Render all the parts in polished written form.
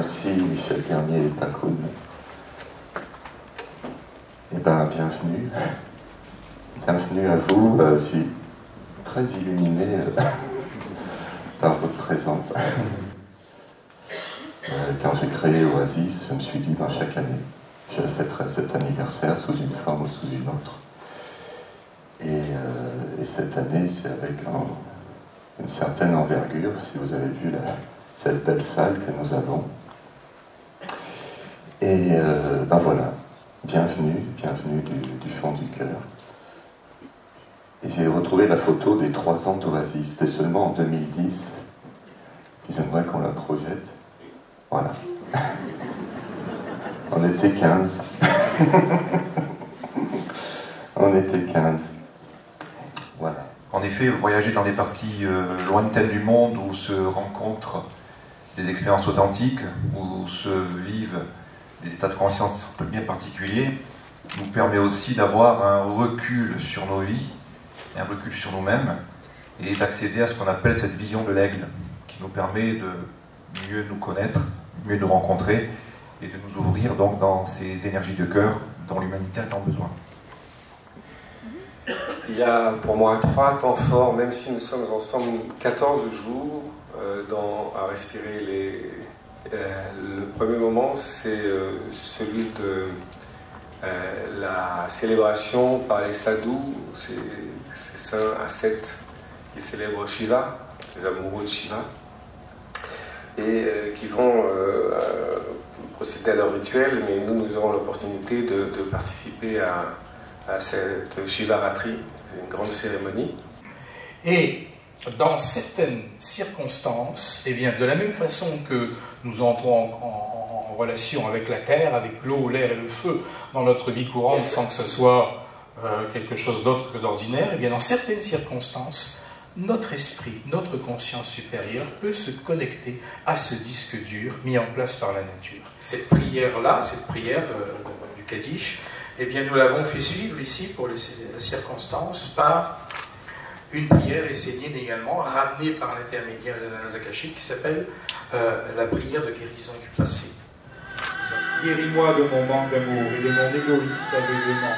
Merci Michel Garnier et Pacoun. Eh bien, bienvenue. Bienvenue à vous. Je suis très illuminé par votre présence. Quand j'ai créé Oasis, je me suis dit, chaque année, je fêterai cet anniversaire sous une forme ou sous une autre. Et cette année, c'est avec une certaine envergure, si vous avez vu cette belle salle que nous avons. Et voilà, bienvenue du fond du cœur. Et j'ai retrouvé la photo des 3 ans d'Oasis. C'était seulement en 2010. Et j'aimerais qu'on la projette. Voilà. On était 15. On était 15. Voilà. En effet, voyager dans des parties lointaines du monde où se rencontrent des expériences authentiques, où se vivent des états de conscience bien particuliers, nous permet aussi d'avoir un recul sur nos vies, et un recul sur nous-mêmes, et d'accéder à ce qu'on appelle cette vision de l'aigle, qui nous permet de mieux nous connaître, mieux nous rencontrer, et de nous ouvrir donc dans ces énergies de cœur dont l'humanité a tant besoin. Il y a pour moi 3 temps forts, même si nous sommes ensemble 14 jours à respirer. Le premier moment, c'est celui de la célébration par les sadhus, ces saints ascètes qui célèbrent Shiva, les amoureux de Shiva, et qui vont procéder à leur rituel, mais nous aurons l'opportunité de participer à cette Shivaratri, c'est une grande cérémonie. Et dans certaines circonstances, eh bien, de la même façon que nous entrons en relation avec la terre, avec l'eau, l'air et le feu dans notre vie courante sans que ce soit quelque chose d'autre que d'ordinaire, eh bien, dans certaines circonstances, notre esprit, notre conscience supérieure peut se connecter à ce disque dur mis en place par la nature. Cette prière-là, cette prière du Kaddish, eh bien, nous l'avons fait suivre ici pour la circonstance par une prière essénienne également, ramenée par l'intermédiaire des annales akashiques, qui s'appelle la prière de guérison du passé. Guéris-moi de mon manque d'amour et de mon égoïsme aveuglement.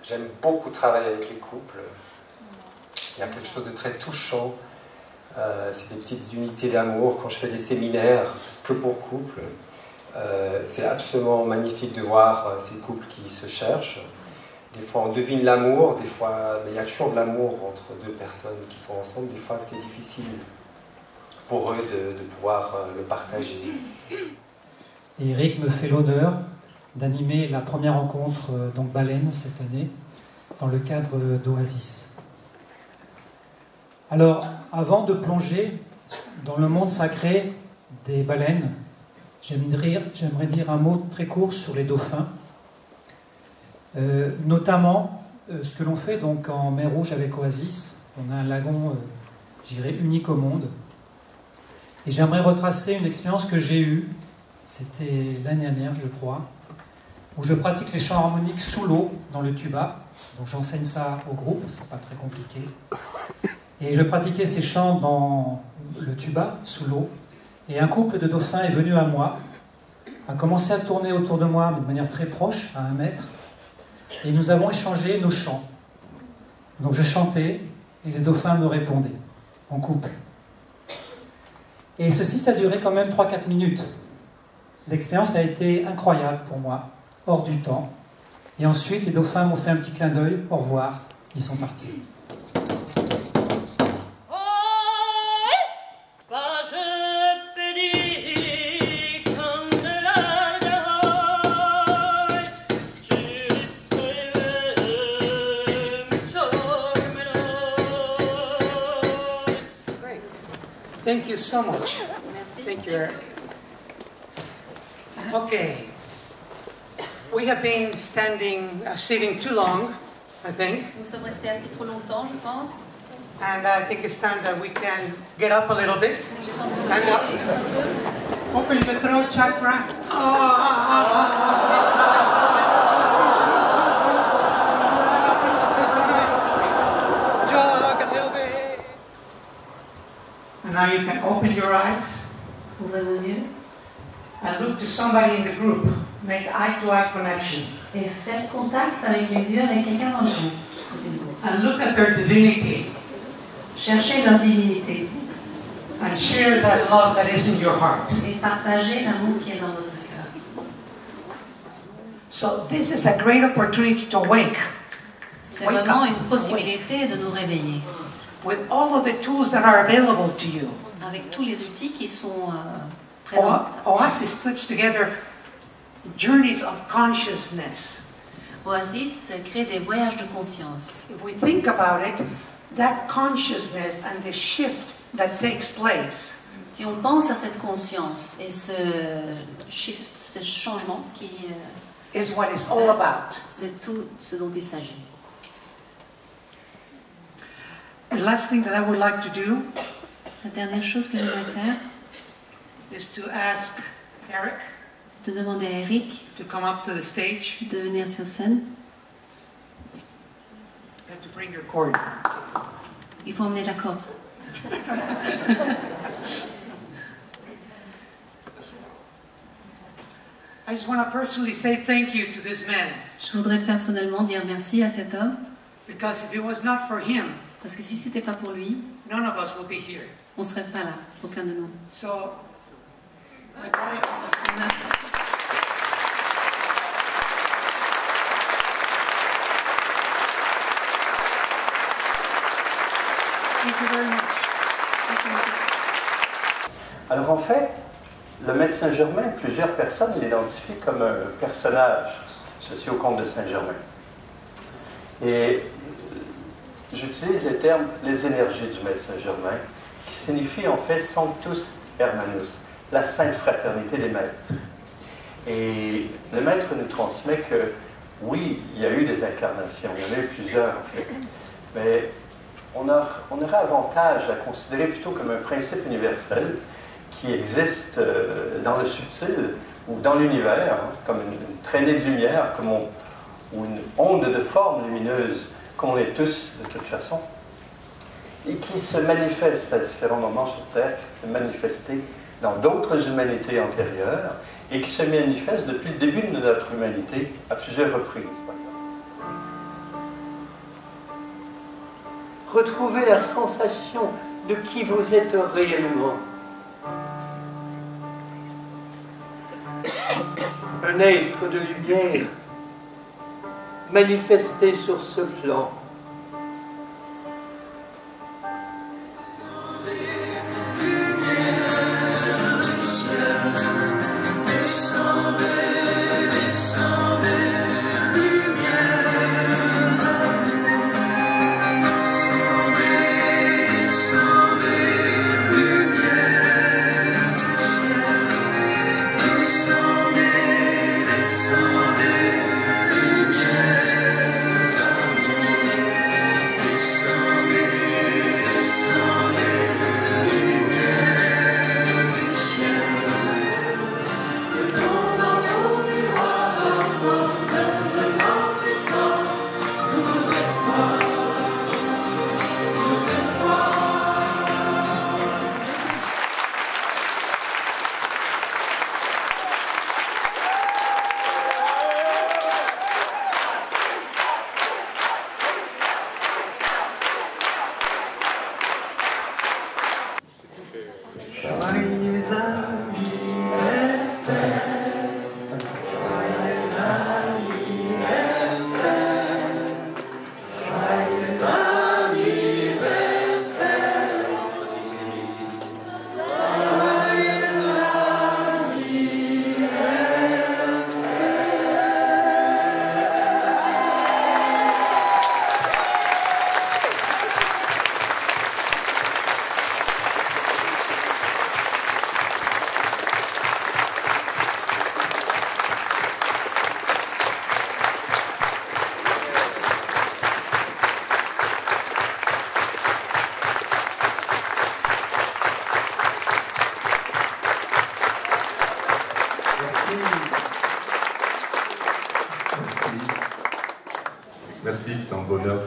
J'aime beaucoup travailler avec les couples. Il y a quelque chose de très touchant. C'est des petites unités d'amour. Quand je fais des séminaires que pour couples, c'est absolument magnifique de voir ces couples qui se cherchent. Des fois, on devine l'amour, des fois, mais il y a toujours de l'amour entre 2 personnes qui sont ensemble. Des fois, c'est difficile pour eux de pouvoir le partager. Et Eric me fait l'honneur d'animer la première rencontre donc baleine cette année dans le cadre d'Oasis. Alors, avant de plonger dans le monde sacré des baleines, j'aimerais dire un mot très court sur les dauphins, notamment ce que l'on fait donc en mer Rouge avec Oasis. On a un lagon, je dirais, unique au monde. Et j'aimerais retracer une expérience que j'ai eue, c'était l'année dernière, je crois, où je pratique les chants harmoniques sous l'eau, dans le tuba. Donc j'enseigne ça au groupe, c'est pas très compliqué. Et je pratiquais ces chants dans le tuba, sous l'eau. Et un couple de dauphins est venu à moi, a commencé à tourner autour de moi, mais de manière très proche, à 1 mètre. Et nous avons échangé nos chants. Donc je chantais, et les dauphins me répondaient, en couple. Et ceci, ça a duré quand même 3-4 minutes. L'expérience a été incroyable pour moi, hors du temps. Et ensuite, les dauphins m'ont fait un petit clin d'œil, au revoir, ils sont partis. Thank you so much. Merci. Thank you, Eric. Okay. We have been sitting too long, I think. Nous sommes restés assis trop longtemps, je pense. And I think it's time that we can get up a little bit. Il est temps de se Stand up. lever un peu. Open the throat chakra. Jog a little bit. And now you can open your eyes Ouvrez vos yeux and look to somebody in the group. Make eye-to-eye connection. et faites contact avec les yeux avec quelqu'un dans le groupe. Côté de vous. And look at their divinity. Cherchez leur divinité And share that love that is in your heart. et partagez l'amour qui est dans votre cœur. So this is a great opportunity to wake C'est Wake vraiment up. une possibilité de nous réveiller with all of the tools that are available to you. avec tous les outils qui sont présents. Oasis puts together journeys of consciousness. Oasis crée des voyages de conscience. If we think about it, that consciousness and the shift that takes place Si on pense à cette conscience et ce shift, ce changement is what it's all about. c'est tout ce dont il s'agit. The last thing that I would like to do La dernière chose que je voudrais faire, is to ask Eric de demander à Eric to come up to the stage. de venir sur scène. You have to bring your cord. Il faut emmener la corde. I just want to personally say thank you to this man, Je voudrais personnellement dire merci à cet homme, because if it was not for him, parce que si c'était pas pour lui, none of us will be here. on serait pas là, aucun de nous. So, thank you very much. Alors en fait, le maître Saint-Germain, plusieurs personnes l'identifient comme un personnage socio-conte de Saint-Germain. Et j'utilise les termes « les énergies du maître Saint-Germain » qui signifie en fait « Sanctus Hermanus », la sainte fraternité des maîtres. Et le maître nous transmet que oui, il y a eu des incarnations, il y en a eu plusieurs en fait, mais on aurait avantage à considérer plutôt comme un principe universel qui existe dans le subtil ou dans l'univers, hein, comme une traînée de lumière, ou une onde de forme lumineuse, comme on est tous de toute façon, et qui se manifeste à différents moments sur Terre, qui se manifesté dans d'autres humanités antérieures, et qui se manifeste depuis le début de notre humanité à plusieurs reprises. Retrouvez la sensation de qui vous êtes réellement. Un être de lumière manifesté sur ce plan. Descendez, lumière d'amour.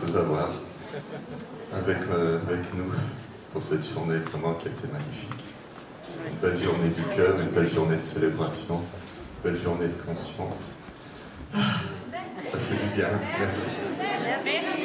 vous avoir avec nous pour cette journée vraiment qui a été magnifique. Une belle journée du cœur, une belle journée de célébration, une belle journée de conscience. Ça fait du bien, merci.